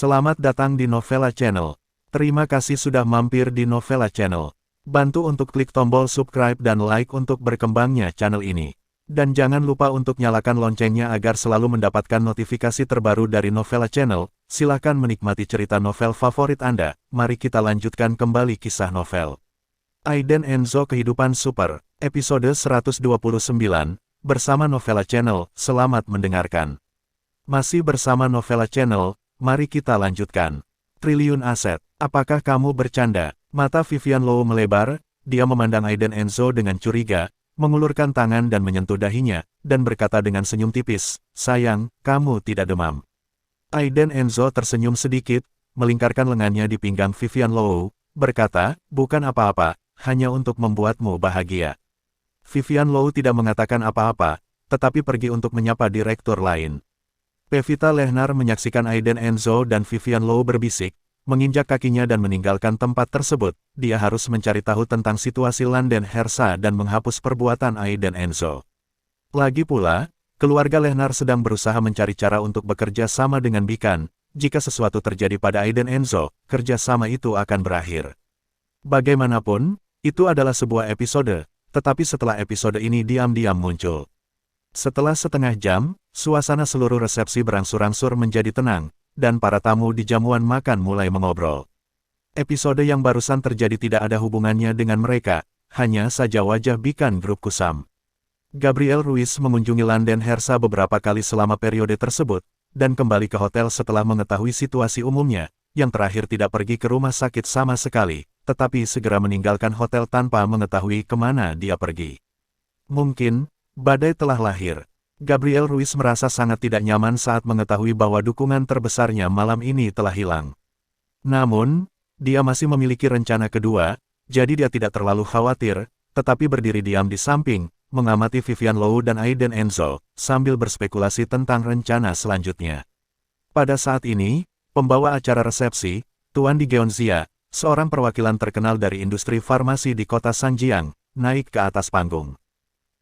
Selamat datang di Novella Channel. Terima kasih sudah mampir di Novella Channel. Bantu untuk klik tombol subscribe dan like untuk berkembangnya channel ini. Dan jangan lupa untuk nyalakan loncengnya agar selalu mendapatkan notifikasi terbaru dari Novella Channel. Silahkan menikmati cerita novel favorit Anda. Mari kita lanjutkan kembali kisah novel Aiden Enzo Kehidupan Super, episode 129, bersama Novella Channel. Selamat mendengarkan. Masih bersama Novella Channel, mari kita lanjutkan. Triliun aset, apakah kamu bercanda? Mata Vivian Low melebar, dia memandang Aiden Enzo dengan curiga, mengulurkan tangan dan menyentuh dahinya, dan berkata dengan senyum tipis, "Sayang, kamu tidak demam." Aiden Enzo tersenyum sedikit, melingkarkan lengannya di pinggang Vivian Low, berkata, "Bukan apa-apa, hanya untuk membuatmu bahagia." Vivian Low tidak mengatakan apa-apa, tetapi pergi untuk menyapa direktur lain. Pevita Lehnar menyaksikan Aiden Enzo dan Vivian Low berbisik, menginjak kakinya dan meninggalkan tempat tersebut. Dia harus mencari tahu tentang situasi Landen Hersa dan menghapus perbuatan Aiden Enzo. Lagi pula, keluarga Lehnar sedang berusaha mencari cara untuk bekerja sama dengan Bikan. Jika sesuatu terjadi pada Aiden Enzo, kerjasama itu akan berakhir. Bagaimanapun, itu adalah sebuah episode, tetapi setelah episode ini diam-diam muncul. Setelah setengah jam, suasana seluruh resepsi berangsur-angsur menjadi tenang, dan para tamu di jamuan makan mulai mengobrol. Episode yang barusan terjadi tidak ada hubungannya dengan mereka, hanya saja wajah Bikan grup Kusam. Gabriel Ruiz mengunjungi Landen Hersa beberapa kali selama periode tersebut, dan kembali ke hotel setelah mengetahui situasi umumnya, yang terakhir tidak pergi ke rumah sakit sama sekali, tetapi segera meninggalkan hotel tanpa mengetahui kemana dia pergi. Mungkin, badai telah lahir. Gabriel Ruiz merasa sangat tidak nyaman saat mengetahui bahwa dukungan terbesarnya malam ini telah hilang. Namun, dia masih memiliki rencana kedua, jadi dia tidak terlalu khawatir, tetapi berdiri diam di samping, mengamati Vivian Low dan Aiden Enzo, sambil berspekulasi tentang rencana selanjutnya. Pada saat ini, pembawa acara resepsi, Tuan Di Geonzia, seorang perwakilan terkenal dari industri farmasi di kota Sanjiang, naik ke atas panggung.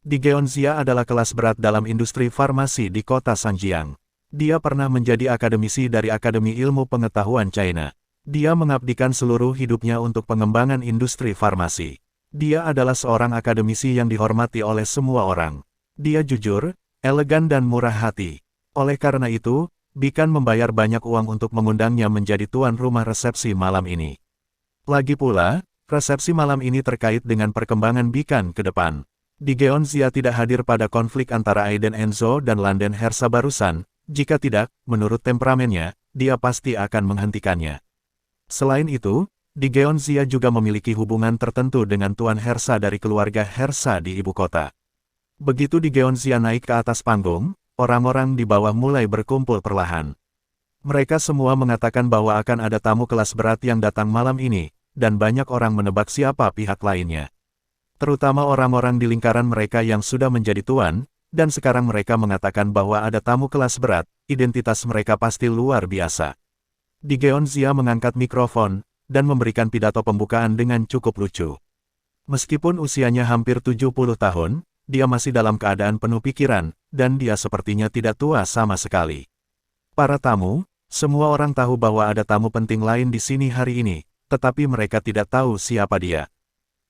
Di Geonzia adalah kelas berat dalam industri farmasi di kota Sanjiang. Dia pernah menjadi akademisi dari Akademi Ilmu Pengetahuan China. Dia mengabdikan seluruh hidupnya untuk pengembangan industri farmasi. Dia adalah seorang akademisi yang dihormati oleh semua orang. Dia jujur, elegan dan murah hati. Oleh karena itu, Bikan membayar banyak uang untuk mengundangnya menjadi tuan rumah resepsi malam ini. Lagi pula, resepsi malam ini terkait dengan perkembangan Bikan ke depan. Di Geonzia tidak hadir pada konflik antara Aiden Enzo dan Landen Hersa barusan, jika tidak, menurut temperamennya, dia pasti akan menghentikannya. Selain itu, Di Geonzia juga memiliki hubungan tertentu dengan Tuan Hersa dari keluarga Hersa di ibu kota. Begitu Di Geonzia naik ke atas panggung, orang-orang di bawah mulai berkumpul perlahan. Mereka semua mengatakan bahwa akan ada tamu kelas berat yang datang malam ini, dan banyak orang menebak siapa pihak lainnya. Terutama orang-orang di lingkaran mereka yang sudah menjadi tuan, dan sekarang mereka mengatakan bahwa ada tamu kelas berat, identitas mereka pasti luar biasa. Di Geonzia mengangkat mikrofon, dan memberikan pidato pembukaan dengan cukup lucu. Meskipun usianya hampir 70 tahun, dia masih dalam keadaan penuh pikiran, dan dia sepertinya tidak tua sama sekali. Para tamu, semua orang tahu bahwa ada tamu penting lain di sini hari ini, tetapi mereka tidak tahu siapa dia.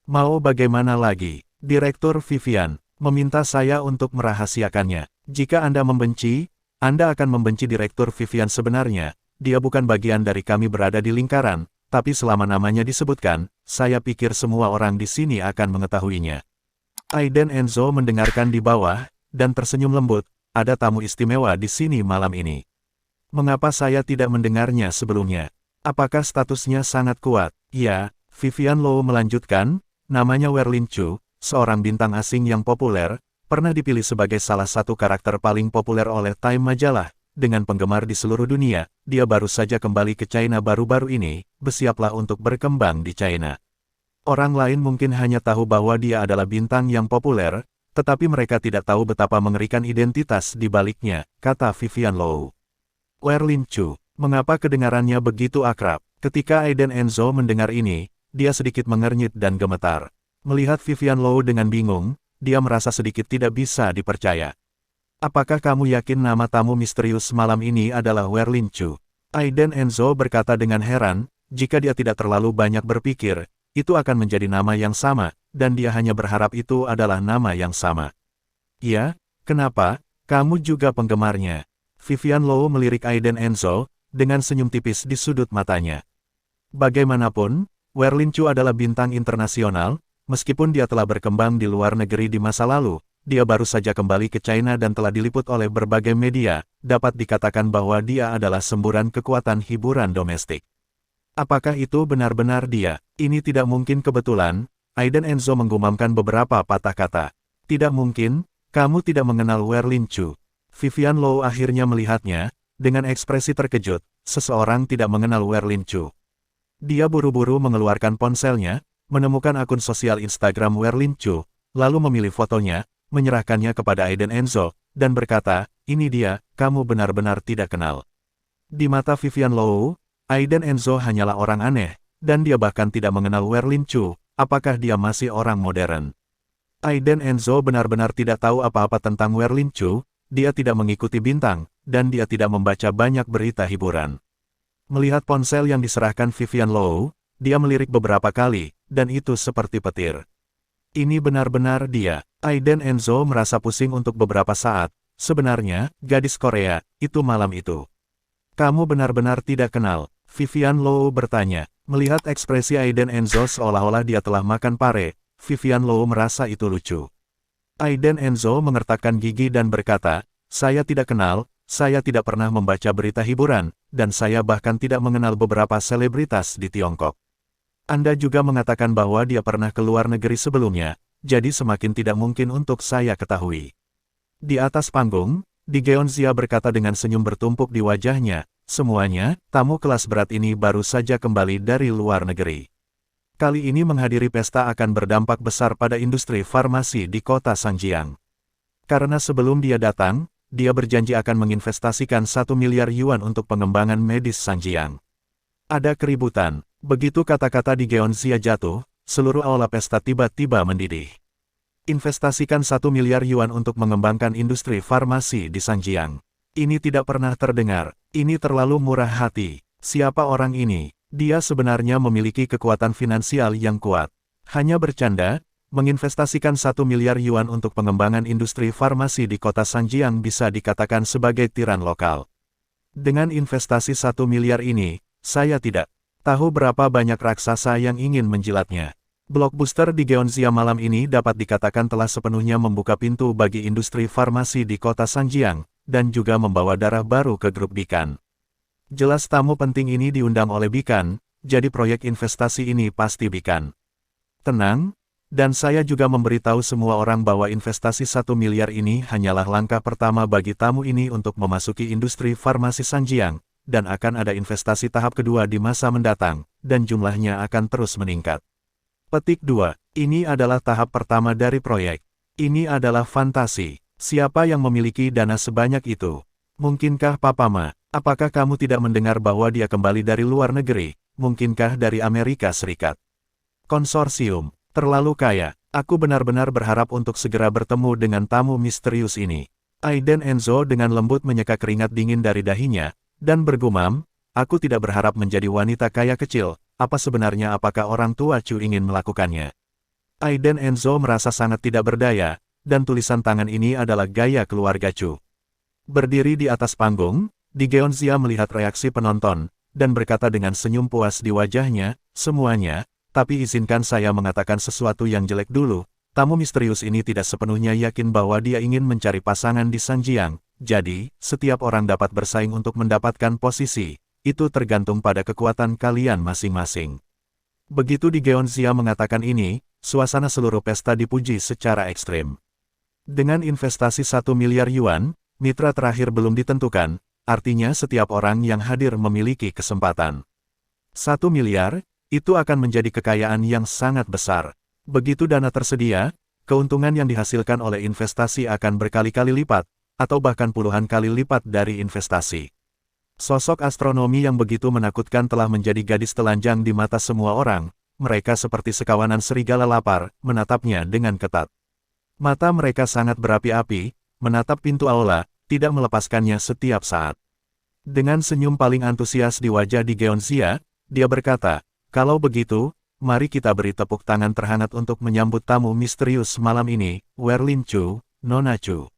Mau bagaimana lagi? Direktur Vivian meminta saya untuk merahasiakannya. Jika Anda membenci, Anda akan membenci Direktur Vivian sebenarnya. Dia bukan bagian dari kami berada di lingkaran, tapi selama namanya disebutkan, saya pikir semua orang di sini akan mengetahuinya. Aiden Enzo mendengarkan di bawah, dan tersenyum lembut. Ada tamu istimewa di sini malam ini. Mengapa saya tidak mendengarnya sebelumnya? Apakah statusnya sangat kuat? Ya, Vivian Low melanjutkan, namanya Werlin Chu, seorang bintang asing yang populer, pernah dipilih sebagai salah satu karakter paling populer oleh Time majalah. Dengan penggemar di seluruh dunia, dia baru saja kembali ke China baru-baru ini, bersiaplah untuk berkembang di China. Orang lain mungkin hanya tahu bahwa dia adalah bintang yang populer, tetapi mereka tidak tahu betapa mengerikan identitas di baliknya, kata Vivian Low. Werlin Chu, mengapa kedengarannya begitu akrab? Ketika Aiden Enzo mendengar ini, dia sedikit mengernyit dan gemetar. Melihat Vivian Low dengan bingung, dia merasa sedikit tidak bisa dipercaya. Apakah kamu yakin nama tamu misterius malam ini adalah Werlin Chu? Aiden Enzo berkata dengan heran, jika dia tidak terlalu banyak berpikir, itu akan menjadi nama yang sama, dan dia hanya berharap itu adalah nama yang sama. Ya, kenapa? Kamu juga penggemarnya. Vivian Low melirik Aiden Enzo, dengan senyum tipis di sudut matanya. Bagaimanapun, Werlin Chu adalah bintang internasional, meskipun dia telah berkembang di luar negeri di masa lalu, dia baru saja kembali ke China dan telah diliput oleh berbagai media, dapat dikatakan bahwa dia adalah semburan kekuatan hiburan domestik. Apakah itu benar-benar dia? Ini tidak mungkin kebetulan, Aiden Enzo menggumamkan beberapa patah kata. Tidak mungkin, kamu tidak mengenal Werlin Chu. Vivian Low akhirnya melihatnya, dengan ekspresi terkejut, seseorang tidak mengenal Werlin Chu. Dia buru-buru mengeluarkan ponselnya, menemukan akun sosial Instagram Werlin Chu, lalu memilih fotonya, menyerahkannya kepada Aiden Enzo, dan berkata, ini dia, kamu benar-benar tidak kenal. Di mata Vivian Low, Aiden Enzo hanyalah orang aneh, dan dia bahkan tidak mengenal Werlin Chu, apakah dia masih orang modern. Aiden Enzo benar-benar tidak tahu apa-apa tentang Werlin Chu, dia tidak mengikuti bintang, dan dia tidak membaca banyak berita hiburan. Melihat ponsel yang diserahkan Vivian Low, dia melirik beberapa kali, dan itu seperti petir. Ini benar-benar dia. Aiden Enzo merasa pusing untuk beberapa saat. Sebenarnya, gadis Korea, itu malam itu. Kamu benar-benar tidak kenal, Vivian Low bertanya. Melihat ekspresi Aiden Enzo seolah-olah dia telah makan pare, Vivian Low merasa itu lucu. Aiden Enzo mengertakkan gigi dan berkata, saya tidak kenal, saya tidak pernah membaca berita hiburan, dan saya bahkan tidak mengenal beberapa selebritas di Tiongkok. Anda juga mengatakan bahwa dia pernah ke luar negeri sebelumnya, jadi semakin tidak mungkin untuk saya ketahui. Di atas panggung, Di Geonzia berkata dengan senyum bertumpuk di wajahnya, semuanya, tamu kelas berat ini baru saja kembali dari luar negeri. Kali ini menghadiri pesta akan berdampak besar pada industri farmasi di kota Zhangjiang. Karena sebelum dia datang, dia berjanji akan menginvestasikan 1 miliar yuan untuk pengembangan medis Zhangjiang. Ada keributan. Begitu kata-kata Di Geonzia jatuh, seluruh aula pesta tiba-tiba mendidih. Investasikan 1 miliar yuan untuk mengembangkan industri farmasi di Zhangjiang. Ini tidak pernah terdengar, ini terlalu murah hati. Siapa orang ini? Dia sebenarnya memiliki kekuatan finansial yang kuat. Hanya bercanda, menginvestasikan 1 miliar yuan untuk pengembangan industri farmasi di kota Zhangjiang bisa dikatakan sebagai tiran lokal. Dengan investasi 1 miliar ini, saya tidak tahu berapa banyak raksasa yang ingin menjilatnya. Blockbuster Di Geonzia malam ini dapat dikatakan telah sepenuhnya membuka pintu bagi industri farmasi di kota Zhangjiang, dan juga membawa darah baru ke grup Bikan. Jelas tamu penting ini diundang oleh Bikan, jadi proyek investasi ini pasti Bikan. Tenang, dan saya juga memberitahu semua orang bahwa investasi 1 miliar ini hanyalah langkah pertama bagi tamu ini untuk memasuki industri farmasi Zhangjiang, dan akan ada investasi tahap kedua di masa mendatang, dan jumlahnya akan terus meningkat. Petik 2. Ini adalah tahap pertama dari proyek. Ini adalah fantasi. Siapa yang memiliki dana sebanyak itu? Mungkinkah Papa Ma? Apakah kamu tidak mendengar bahwa dia kembali dari luar negeri? Mungkinkah dari Amerika Serikat? Konsorsium. Terlalu kaya. Aku benar-benar berharap untuk segera bertemu dengan tamu misterius ini. Aiden Enzo dengan lembut menyeka keringat dingin dari dahinya, dan bergumam, aku tidak berharap menjadi wanita kaya kecil. Apa sebenarnya apakah orang tua Chu ingin melakukannya? Aiden Enzo merasa sangat tidak berdaya, dan tulisan tangan ini adalah gaya keluarga Chu. Berdiri di atas panggung, Di Geonzia melihat reaksi penonton, dan berkata dengan senyum puas di wajahnya, semuanya, tapi izinkan saya mengatakan sesuatu yang jelek dulu, tamu misterius ini tidak sepenuhnya yakin bahwa dia ingin mencari pasangan di Zhangjiang, jadi, setiap orang dapat bersaing untuk mendapatkan posisi, itu tergantung pada kekuatan kalian masing-masing. Begitu Di Geonzia mengatakan ini, suasana seluruh pesta dipuji secara ekstrim. Dengan investasi 1 miliar yuan, mitra terakhir belum ditentukan, artinya setiap orang yang hadir memiliki kesempatan. 1 miliar, itu akan menjadi kekayaan yang sangat besar. Begitu dana tersedia, keuntungan yang dihasilkan oleh investasi akan berkali-kali lipat, atau bahkan puluhan kali lipat dari investasi. Sosok astronomi yang begitu menakutkan telah menjadi gadis telanjang di mata semua orang, mereka seperti sekawanan serigala lapar, menatapnya dengan ketat. Mata mereka sangat berapi-api, menatap pintu aula, tidak melepaskannya setiap saat. Dengan senyum paling antusias di wajah Di Geonxia, dia berkata, "Kalau begitu, mari kita beri tepuk tangan terhangat untuk menyambut tamu misterius malam ini, Werlin Chu, Nona Chu."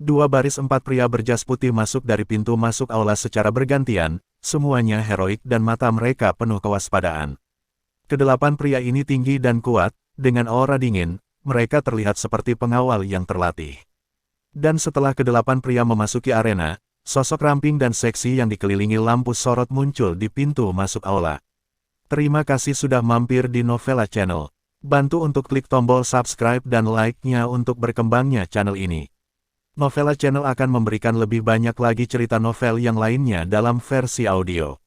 Dua baris 4 pria berjas putih masuk dari pintu masuk aula secara bergantian, semuanya heroik dan mata mereka penuh kewaspadaan. Kedelapan pria ini tinggi dan kuat, dengan aura dingin, mereka terlihat seperti pengawal yang terlatih. Dan setelah kedelapan pria memasuki arena, sosok ramping dan seksi yang dikelilingi lampu sorot muncul di pintu masuk aula. Terima kasih sudah mampir di Novella Channel. Bantu untuk klik tombol subscribe dan like-nya untuk berkembangnya channel ini. Novella Channel akan memberikan lebih banyak lagi cerita novel yang lainnya dalam versi audio.